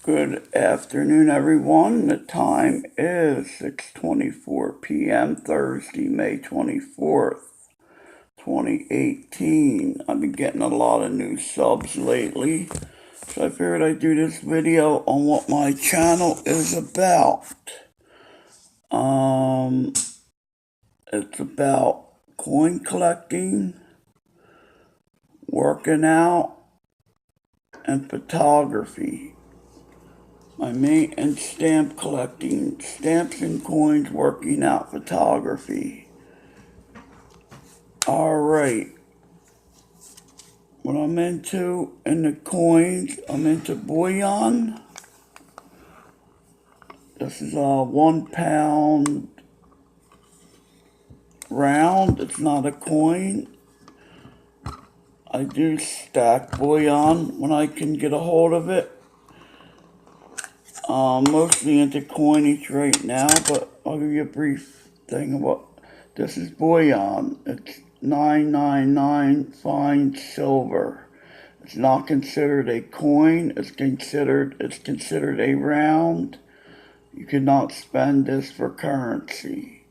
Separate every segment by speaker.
Speaker 1: Good afternoon, everyone. The time is 6:24 p.m. Thursday, May 24th, 2018. I've been getting a lot of new subs lately, so I figured I'd do this video on what my channel is about. It's about coin collecting, working out, and photography. My main and stamp collecting, stamps and coins, working out, photography. Alright. What I'm into in the coins, I'm into bullion. This is a 1 pound round. It's not a coin. I do stack bullion when I can get a hold of it. Mostly into coinage right now, but I'll give you a brief thing about this is bullion. It's 999 fine silver. It's not considered a coin. It's considered a round. You cannot spend this for currency,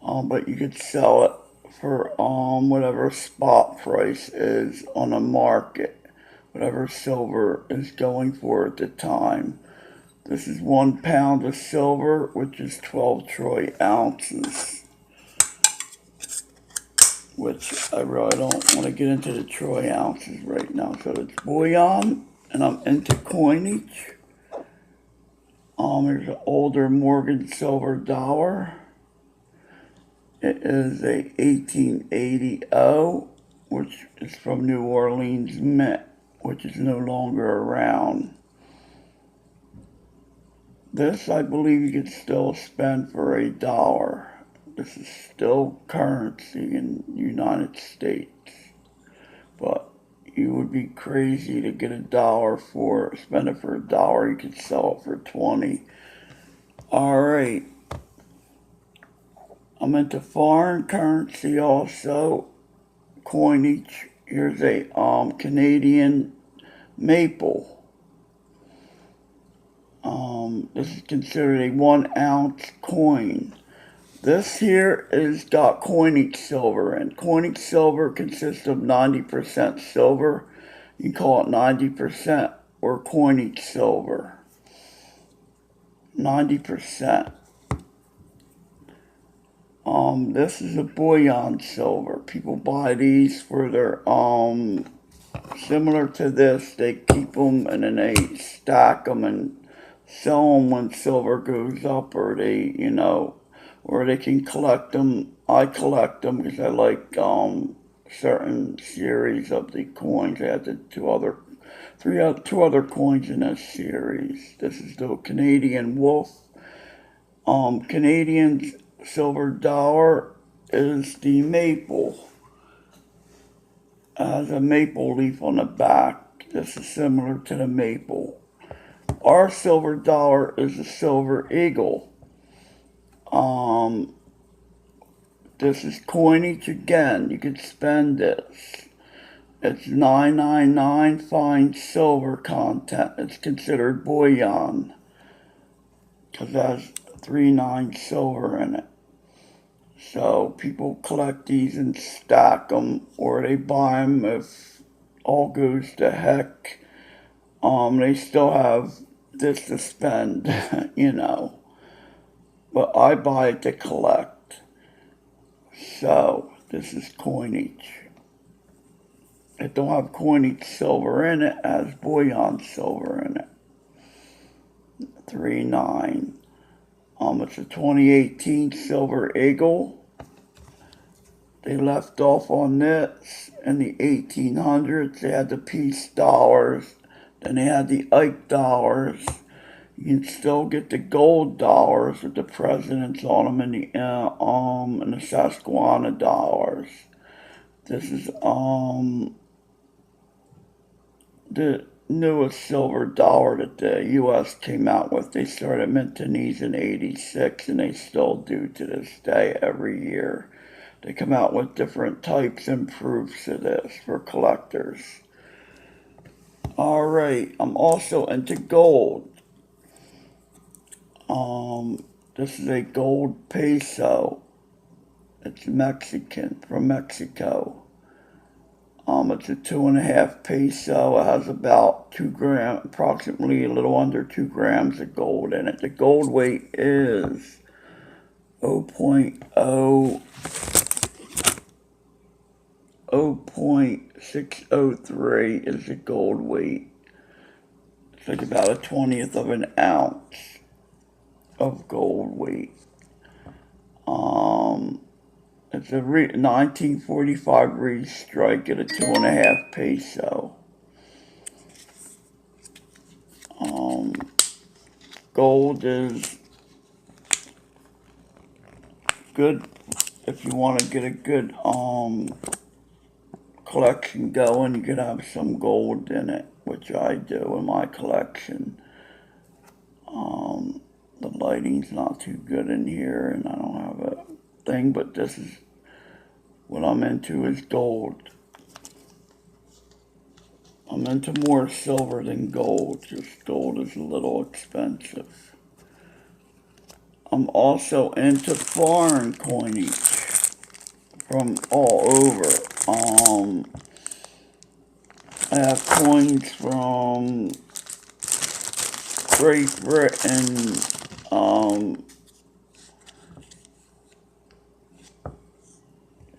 Speaker 1: but you could sell it for whatever spot price is on the market, whatever silver is going for at the time. This is 1 pound of silver, which is 12 troy ounces. Which I really don't want to get into the troy ounces right now. So it's bullion, and I'm into coinage. There's an older Morgan silver dollar. It is a 1880 which is from New Orleans Mint, which is no longer around. This, I believe, you could still spend for $1. This is still currency in the United States. But you would be crazy to get spend it for $1. You could sell it for 20. Alright. I'm into foreign currency also. Coinage. Here's a Canadian maple. This is considered a 1 ounce coin. This here is got coinage silver in. Coinage silver consists of 90% silver. You can call it 90% or coinage silver. 90%. This is a bullion silver. People buy these for their, similar to this, they keep them and then they stack them and sell them when silver goes up, or they, or they can collect them. I collect them because I like certain series of the coins. I had two other coins in this series. This is the Canadian Wolf. Canadian silver dollar is the maple. It has a maple leaf on the back. This is similar to the maple. Our silver dollar is a silver eagle. This is coinage again. You could spend this. It's 999 fine silver content. It's considered bullion because it has 39 silver in it. So people collect these and stack them, or they buy them if all goes to heck. They still have this to spend, But I buy it to collect. So, this is coinage. It don't have coinage silver in it, it has bullion silver in it. 39. It's a 2018 Silver Eagle. They left off on this in the 1800s. They had the peace dollars. Then they had the Ike dollars. You can still get the gold dollars with the presidents on them, and the Susquehanna dollars. This is the newest silver dollar that the U.S. came out with. They started minting these in '86, and they still do to this day every year. They come out with different types and proofs of this for collectors. Alright, I'm also into gold. This is a gold peso. It's Mexican, from Mexico. It's a 2.5 peso. It has about 2 grams, approximately a little under 2 grams of gold in it. The gold weight is 0.603 is the gold weight. It's like about a 20th of an ounce of gold weight. It's a 1945 Reed strike at a 2.5 peso. Gold is good if you want to get a good collection going. You could have some gold in it, which I do in my collection. The lighting's not too good in here, and I don't have a thing, but this is what I'm into, is gold. I'm into more silver than gold, just gold is a little expensive. I'm also into foreign coinage from all over. I have coins from Great Britain,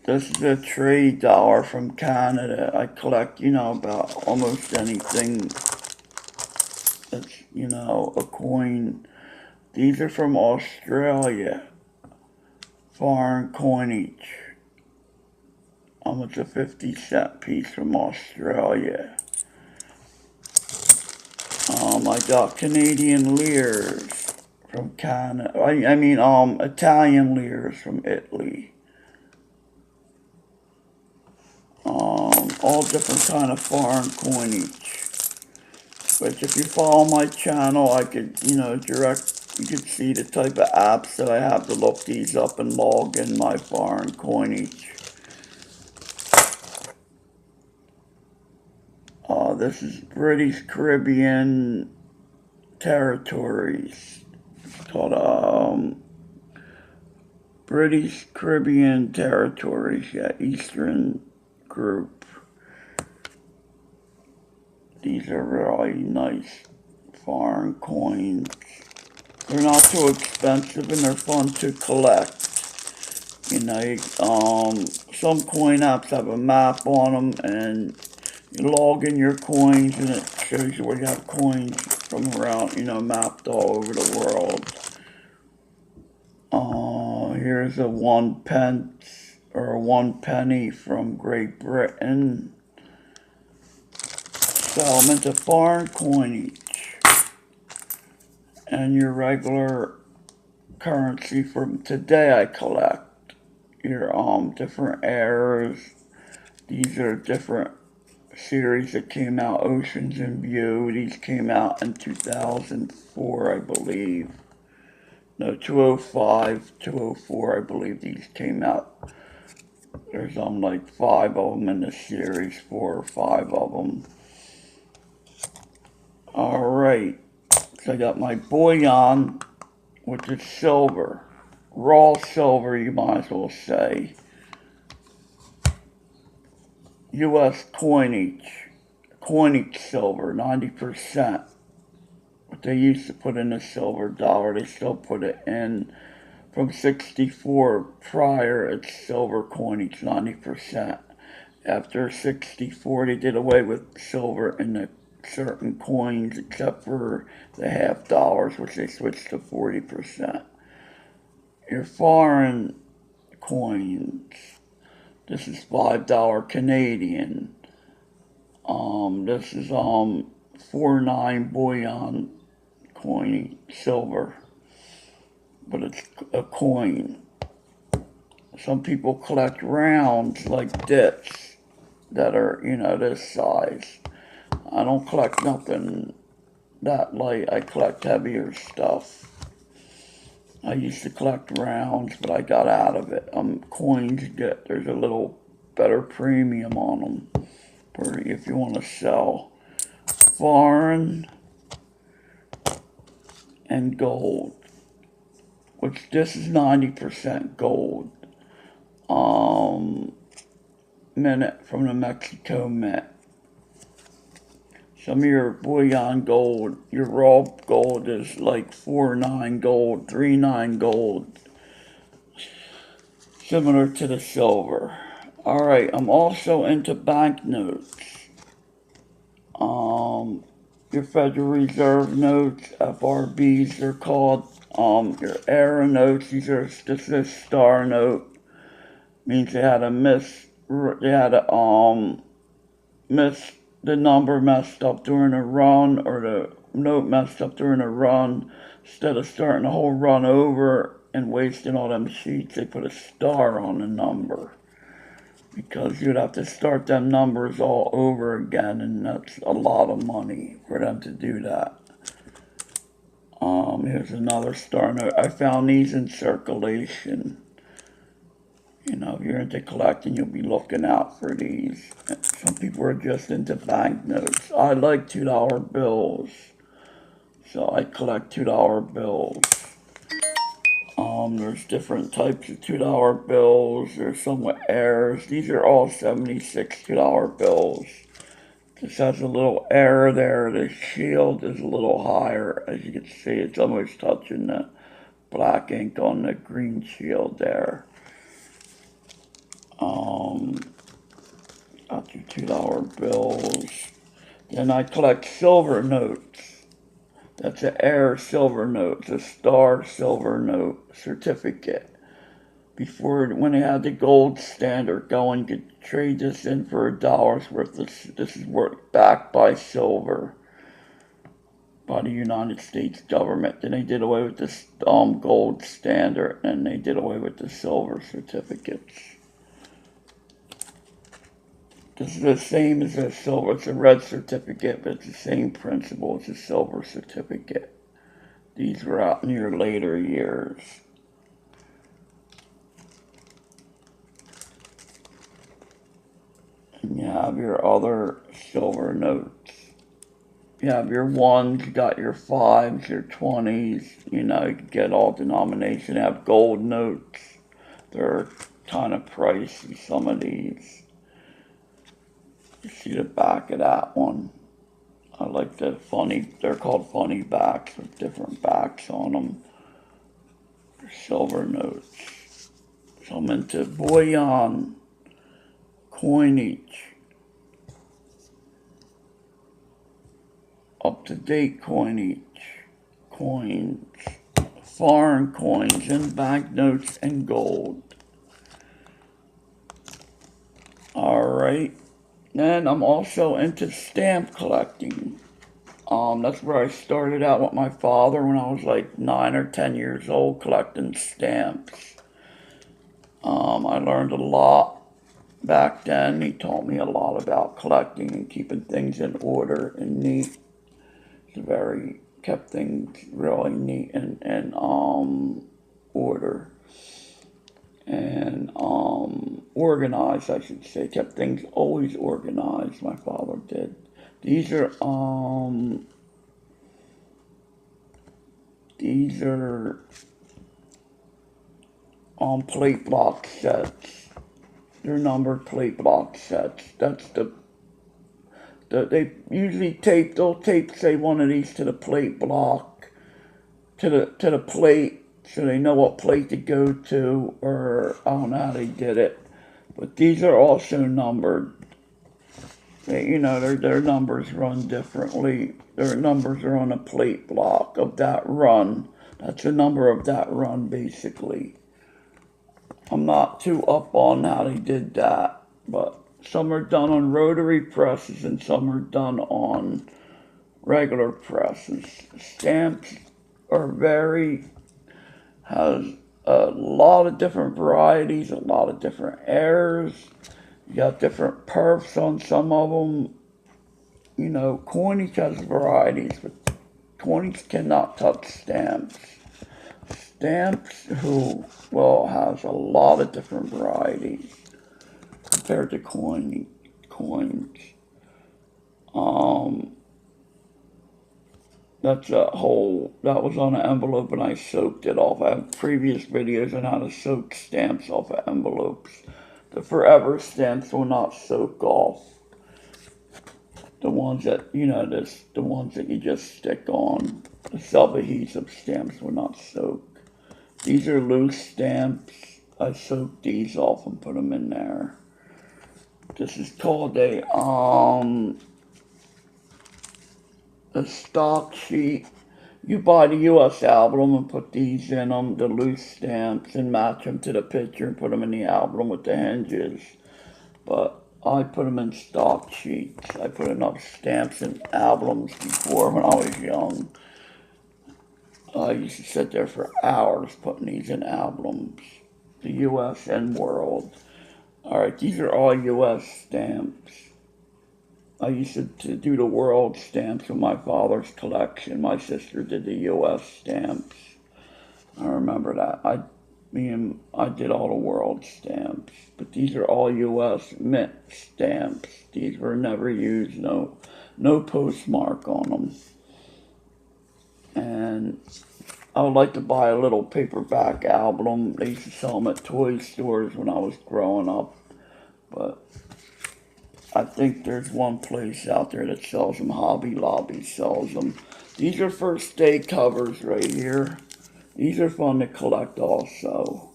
Speaker 1: this is a trade dollar from Canada. I collect, about almost anything that's, a coin. These are from Australia. Foreign coinage. It's a 50-cent piece from Australia. I got Canadian liras from Canada. Italian liras from Italy. All different kind of foreign coinage. But if you follow my channel, I could, you could see the type of apps that I have to look these up and log in my foreign coinage. This is British Caribbean territories. It's called British Caribbean territories, yeah, Eastern group. These are really nice foreign coins. They're not too expensive and they're fun to collect. Some coin apps have a map on them, and you log in your coins and it shows you where you have coins from around, mapped all over the world. Here's a 1 pence or a 1 penny from Great Britain. So I'm into foreign coinage and your regular currency. From today I collect your different eras. These are different series that came out. Oceans in View. These came out in 2004, I believe. No, 205, 204, I believe these came out. There's like 5 of them in the series, 4 or 5 of them. Alright, so I got my bullion, which is silver. Raw silver, you might as well say. U.S. coinage silver, 90%. What they used to put in the silver dollar, they still put it in. From 64 prior, it's silver coinage, 90%. After 64, they did away with silver in the certain coins, except for the half dollars, which they switched to 40%. Your foreign coins, this is $5 Canadian. This is 49 bullion coin, silver, but it's a coin. Some people collect rounds like this that are, this size. I don't collect nothing that light. I collect heavier stuff. I used to collect rounds, but I got out of it. Coins, there's a little better premium on them for if you want to sell. Foreign and gold. which this is 90% gold. Minute from the Mexico Mint. Some of your bullion gold, your raw gold is like 4.9 gold, 3.9 gold. Similar to the silver. Alright, I'm also into banknotes. Your Federal Reserve notes, FRBs they're called. Your Aero notes, this is a star note. Means they had miss the number messed up during a run, or the note messed up during a run. Instead of starting the whole run over and wasting all them sheets, they put a star on the number. Because you'd have to start them numbers all over again, and that's a lot of money for them to do that. Here's another star note. I found these in circulation. You know, if you're into collecting, you'll be looking out for these. Some people are just into banknotes. I like $2 bills, so I collect $2 bills. There's different types of $2 bills. There's some with errors. These are all 76 $2 bills. This has a little error there. The shield is a little higher. As you can see, it's almost touching the black ink on the green shield there. Got your $2 bills. Then I collect silver notes. That's an Air silver note. It's a star silver note certificate. Before, when they had the gold standard going, you could trade this in for $1 worth. This is worth backed by silver by the United States government. Then they did away with this gold standard, and they did away with the silver certificates. This is the same as a silver. It's a red certificate, but it's the same principle as a silver certificate. These were out in your later years. And you have your other silver notes. You have your ones, you got your fives, your 20s. You know, you can get all denominations. You have gold notes. They're kind of pricey, some of these. You see the back of that one. I like the funny, they're called funny backs with different backs on them. They're silver notes. So I'm into bullion coinage. Up-to-date coinage. Coins. Foreign coins and banknotes and gold. Alright. Then I'm also into stamp collecting. That's where I started out with my father when I was like 9 or 10 years old, collecting stamps. I learned a lot back then. He taught me a lot about collecting and keeping things in order and neat. Kept things really neat and order. And organized, I should say. Kept things always organized, my father did. These are plate block sets. They're numbered plate block sets. That's they usually they'll tape, say, one of these to the plate block, to the plate, so they know what plate to go to, or I don't know how they did it. But these are also numbered. You know, their numbers run differently. Their numbers are on a plate block of that run. That's the number of that run, basically. I'm not too up on how they did that, but some are done on rotary presses and some are done on regular presses. Stamps are has a lot of different varieties, a lot of different errors. You got different perfs on some of them. You know, coinage has varieties, but coinage cannot touch stamps. Stamps, has a lot of different varieties compared to coins. That's a whole, that was on an envelope and I soaked it off. I have previous videos on how to soak stamps off of envelopes. The forever stamps will not soak off. The ones that, you know, the ones that you just stick on. The self-adhesive stamps will not soak. These are loose stamps. I soaked these off and put them in there. This is called a stock sheet. You buy the US album and put these in them, the loose stamps, and match them to the picture and put them in the album with the hinges. But I put them in stock sheets. I put enough stamps in albums before when I was young. I used to sit there for hours putting these in albums. The US and world. Alright, these are all US stamps. I used to do the world stamps in my father's collection. My sister did the US stamps. I remember that. I did all the world stamps. But these are all US mint stamps. These were never used, no postmark on them. And I would like to buy a little paperback album. They used to sell them at toy stores when I was growing up. But I think there's one place out there that sells them. Hobby Lobby sells them. These are first day covers right here. These are fun to collect also.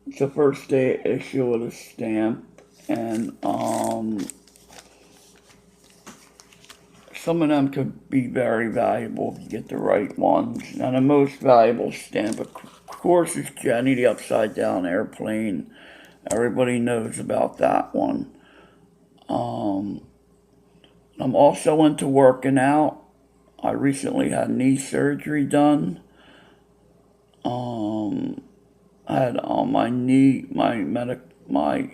Speaker 1: It's a first day issue with a stamp. And some of them could be very valuable if you get the right ones. Now the most valuable stamp, of course, is Jenny the Upside Down Airplane. Everybody knows about that one. I'm also into working out. I recently had knee surgery done. I had my knee, my meniscus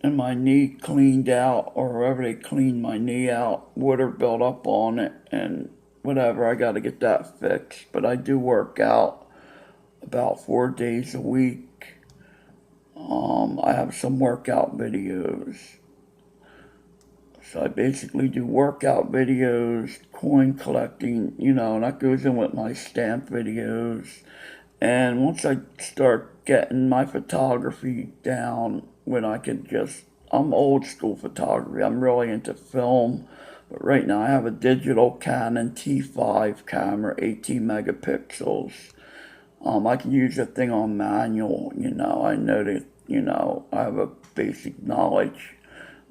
Speaker 1: and my knee cleaned out, or wherever they cleaned my knee out, water built up on it, and whatever, I got to get that fixed. But I do work out about 4 days a week. I have some workout videos. So I basically do workout videos, coin collecting, and that goes in with my stamp videos. And once I start getting my photography down, when I can I'm old school photography. I'm really into film. But right now I have a digital Canon T5 camera, 18 megapixels. I can use that thing on manual, I know that, I have a basic knowledge.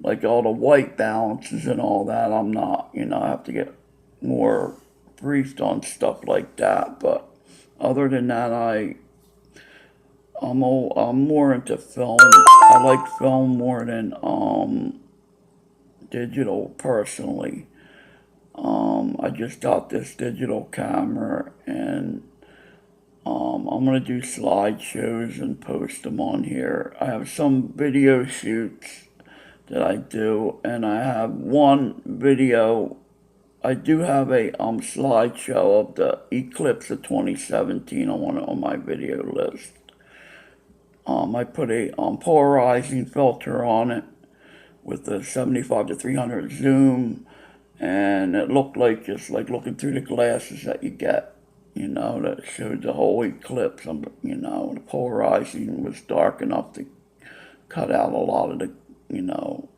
Speaker 1: Like all the white balances and all that, I'm not, I have to get more briefed on stuff like that. But other than that, I'm more into film. I like film more than digital personally. I just got this digital camera and I'm going to do slideshows and post them on here. I have some video shoots that I do, and I have one video. I do have a slideshow of the eclipse of 2017. I want it on my video list. I put a polarizing filter on it with a 75 to 300 zoom, and it looked like just like looking through the glasses that you get. That showed the whole eclipse. The polarizing was dark enough to cut out a lot of the,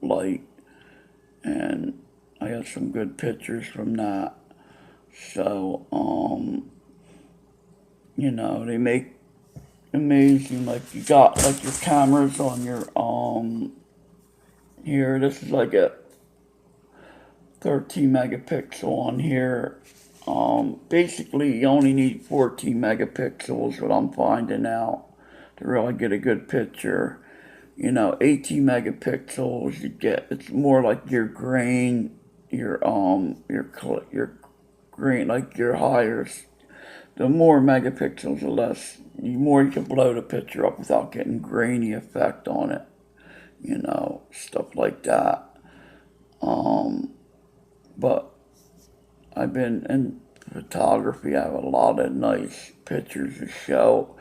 Speaker 1: light. And I got some good pictures from that. So, they make amazing, like you got, like your cameras on your, here, this is like a 13 megapixel on here. Basically, you only need 14 megapixels, what I'm finding out, to really get a good picture. 18 megapixels, it's more like your grain, your grain, like your higher, the more megapixels, the less, the more you can blow the picture up without getting grainy effect on it, stuff like that. But I've been in photography. I have a lot of nice pictures to show.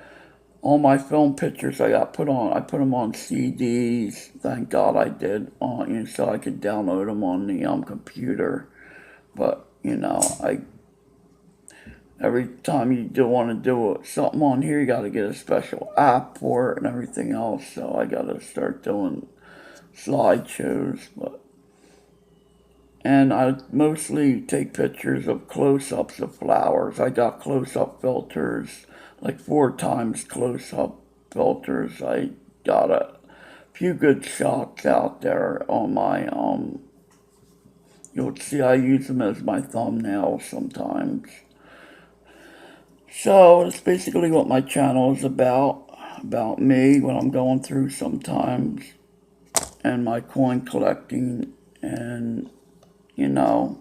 Speaker 1: All my film pictures I put them on CDs. Thank God I did, so I could download them on the computer. But, you know, every time you do want to do something on here, you got to get a special app for it and everything else. So I got to start doing slideshows. And I mostly take pictures of close-ups of flowers. I got close-up filters, like 4 times close-up filters. I got a few good shots out there on my, you'll see I use them as my thumbnails sometimes. So that's basically what my channel is about me, what I'm going through sometimes, and my coin collecting, and, you know,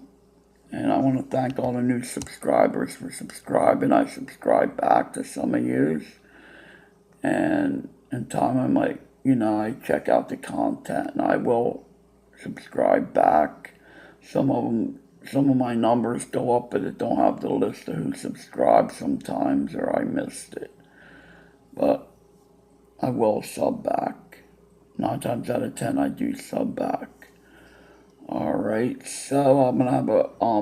Speaker 1: and I want to thank all the new subscribers for subscribing. I subscribe back to some of yous, and in time I might, I check out the content, and I will subscribe back. Some of my numbers go up, but it don't have the list of who subscribed sometimes, or I missed it. But I will sub back. 9 times out of 10, I do sub back. Alright, so I'm gonna have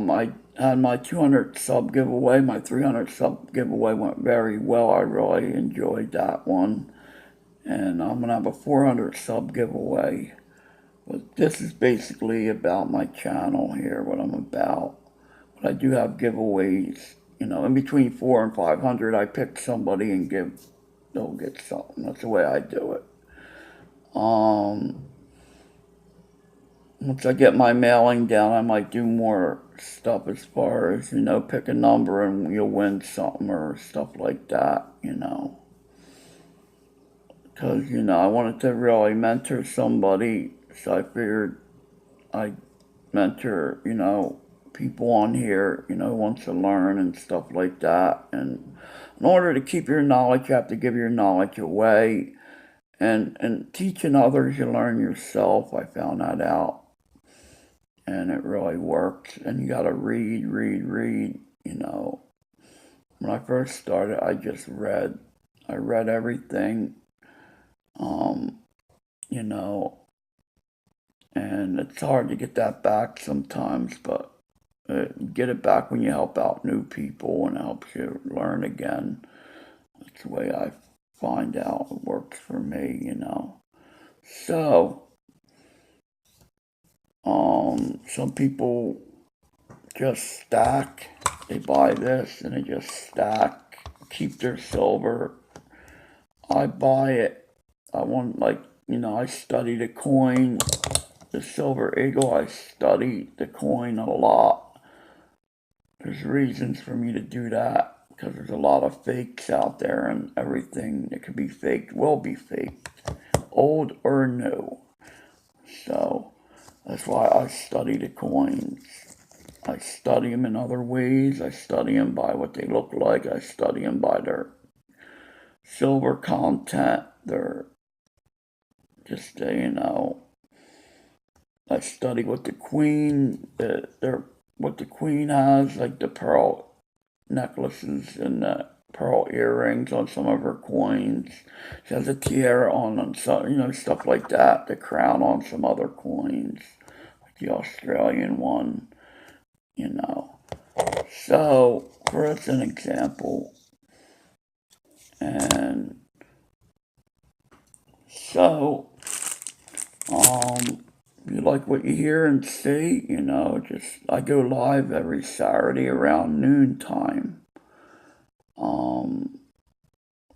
Speaker 1: I had my 200 sub giveaway. My 300 sub giveaway went very well. I really enjoyed that one. And I'm gonna have a 400 sub giveaway. But this is basically about my channel here, what I'm about. But I do have giveaways, in between 400 and 500, I pick somebody and they'll get something. That's the way I do it. Once I get my mailing down, I might do more stuff as far as, pick a number and you'll win something or stuff like that, Because, I wanted to really mentor somebody, so I figured I'd mentor, people on here, who wants to learn and stuff like that. And in order to keep your knowledge, you have to give your knowledge away. And teaching others, you learn yourself. I found that out. And it really works. And you gotta read. When I first started, I just read. I read everything, um, you know, and it's hard to get that back sometimes, but get it back when you help out new people and helps you learn again. That's the way I find out it works for me, So, some people just stack. They buy this and they just stack, keep their silver. I buy it. I want, I study the coin, the Silver Eagle. I study the coin a lot. There's reasons for me to do that because there's a lot of fakes out there, and everything that could be faked will be faked, old or new. So that's why I study the coins. I study them in other ways. I study them by what they look like. I study them by their silver content. Their just I study what the queen, what the queen has, like the pearl necklaces and the pearl earrings on some of her coins. She has a tiara on some, stuff like that. The crown on some other coins, like the Australian one. So, for as an example, and so, if you like what you hear and see, I go live every Saturday around noontime.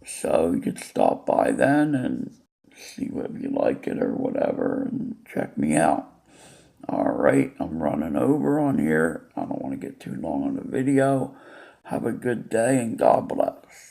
Speaker 1: So you could stop by then and see whether you like it or whatever and check me out. Alright, I'm running over on here. I don't want to get too long on the video. Have a good day and God bless.